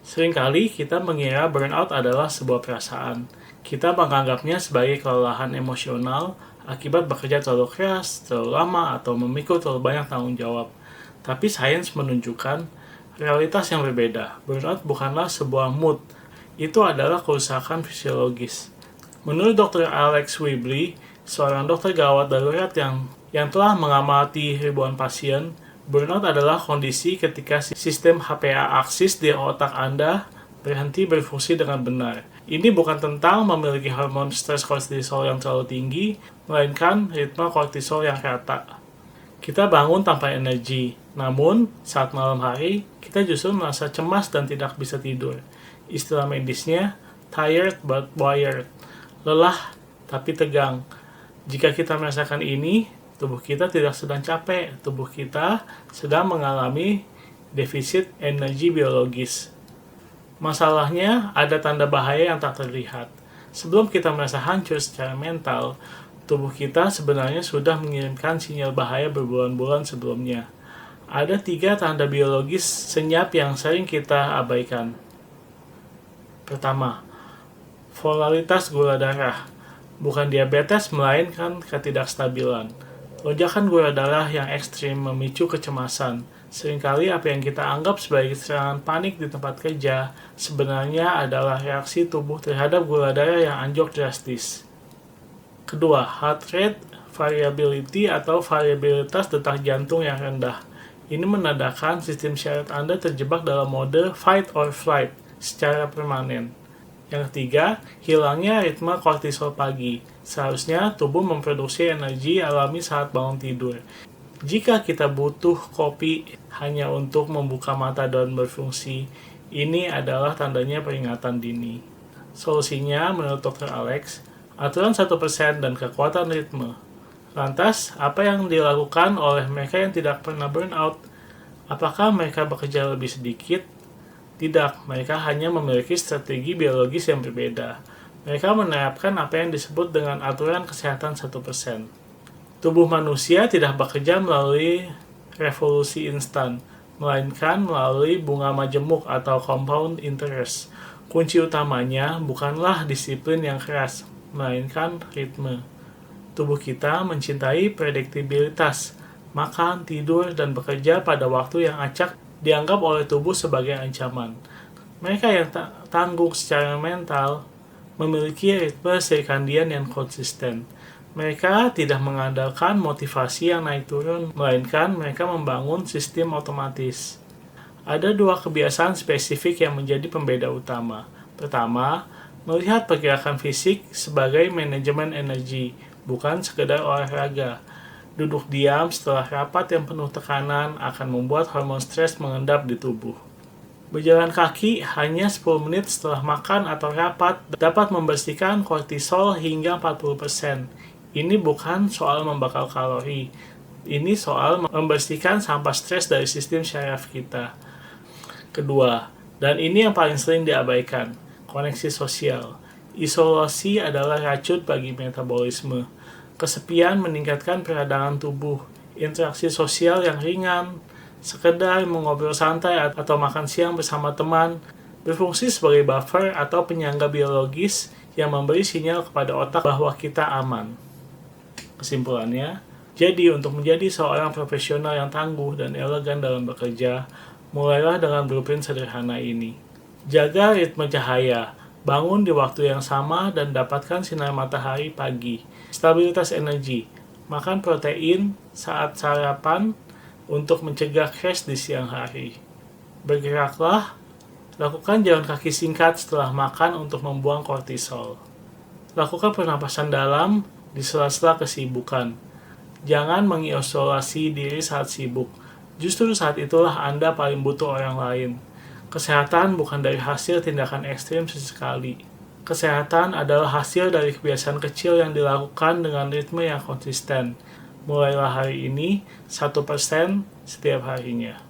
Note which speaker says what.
Speaker 1: Seringkali kita mengira burnout adalah sebuah perasaan. Kita menganggapnya sebagai kelelahan emosional akibat bekerja terlalu keras, terlalu lama, atau memikul terlalu banyak tanggung jawab. Tapi sains menunjukkan realitas yang berbeda. Burnout bukanlah sebuah mood, itu adalah kerusakan fisiologis. Menurut Dr. Alex Webley, seorang dokter gawat darurat yang telah mengamati ribuan pasien, burnout adalah kondisi ketika sistem HPA aksis di otak Anda berhenti berfungsi dengan benar. Ini bukan tentang memiliki hormon stres kortisol yang terlalu tinggi, melainkan ritme kortisol yang rata. Kita bangun tanpa energi, namun saat malam hari, kita justru merasa cemas dan tidak bisa tidur. Istilah medisnya, tired but wired, lelah tapi tegang. Jika kita merasakan ini, tubuh kita tidak sedang capek, tubuh kita sedang mengalami defisit energi biologis. Masalahnya, ada tanda bahaya yang tak terlihat. Sebelum kita merasa hancur secara mental, tubuh kita sebenarnya sudah mengirimkan sinyal bahaya berbulan-bulan sebelumnya. Ada 3 tanda biologis senyap yang sering kita abaikan. Pertama, volatilitas gula darah. Bukan diabetes, melainkan ketidakstabilan. Lonjakan gula darah yang ekstrim memicu kecemasan. Seringkali apa yang kita anggap sebagai serangan panik di tempat kerja sebenarnya adalah reaksi tubuh terhadap gula darah yang anjlok drastis. Kedua, heart rate variability atau variabilitas detak jantung yang rendah. Ini menandakan sistem syaraf Anda terjebak dalam mode fight or flight secara permanen. Yang ketiga, hilangnya ritme kortisol pagi. Seharusnya tubuh memproduksi energi alami saat bangun tidur. Jika kita butuh kopi hanya untuk membuka mata dan berfungsi, ini adalah tandanya peringatan dini. Solusinya, menurut Dr. Alex, aturan 1% dan kekuatan ritme. Lantas, apa yang dilakukan oleh mereka yang tidak pernah burnout? Apakah mereka bekerja lebih sedikit? Tidak, mereka hanya memiliki strategi biologis yang berbeda. Mereka menerapkan apa yang disebut dengan aturan kesehatan 1%. Tubuh manusia tidak bekerja melalui revolusi instan, melainkan melalui bunga majemuk atau compound interest. Kunci utamanya bukanlah disiplin yang keras, melainkan ritme. Tubuh kita mencintai prediktibilitas, makan, tidur, dan bekerja pada waktu yang acak dianggap oleh tubuh sebagai ancaman. Mereka yang tangguh secara mental memiliki ritme sirkadian yang konsisten. Mereka tidak mengandalkan motivasi yang naik turun, melainkan mereka membangun sistem otomatis. Ada 2 kebiasaan spesifik yang menjadi pembeda utama. Pertama, melihat pergerakan fisik sebagai manajemen energi, bukan sekedar olahraga. Duduk diam setelah rapat yang penuh tekanan akan membuat hormon stres mengendap di tubuh. Berjalan kaki hanya 10 menit setelah makan atau rapat dapat membersihkan kortisol hingga 40%. Ini bukan soal membakar kalori, ini soal membersihkan sampah stres dari sistem syaraf kita. Kedua, dan ini yang paling sering diabaikan, koneksi sosial. Isolasi adalah racun bagi metabolisme. Kesepian meningkatkan peradangan tubuh, interaksi sosial yang ringan, sekedar mengobrol santai atau makan siang bersama teman, berfungsi sebagai buffer atau penyangga biologis yang memberi sinyal kepada otak bahwa kita aman. Kesimpulannya, jadi untuk menjadi seorang profesional yang tangguh dan elegan dalam bekerja, mulailah dengan blueprint sederhana ini. Jaga ritme cahaya, bangun di waktu yang sama dan dapatkan sinar matahari pagi. Stabilitas energi, makan protein saat sarapan untuk mencegah crash di siang hari. Bergeraklah, lakukan jalan kaki singkat setelah makan untuk membuang kortisol. Lakukan pernapasan dalam di sela-sela kesibukan. Jangan mengisolasi diri saat sibuk. Justru saat itulah Anda paling butuh orang lain. Kesehatan bukan dari hasil tindakan ekstrim sesekali. Kesehatan adalah hasil dari kebiasaan kecil yang dilakukan dengan ritme yang konsisten. Mulailah hari ini, 1% setiap harinya.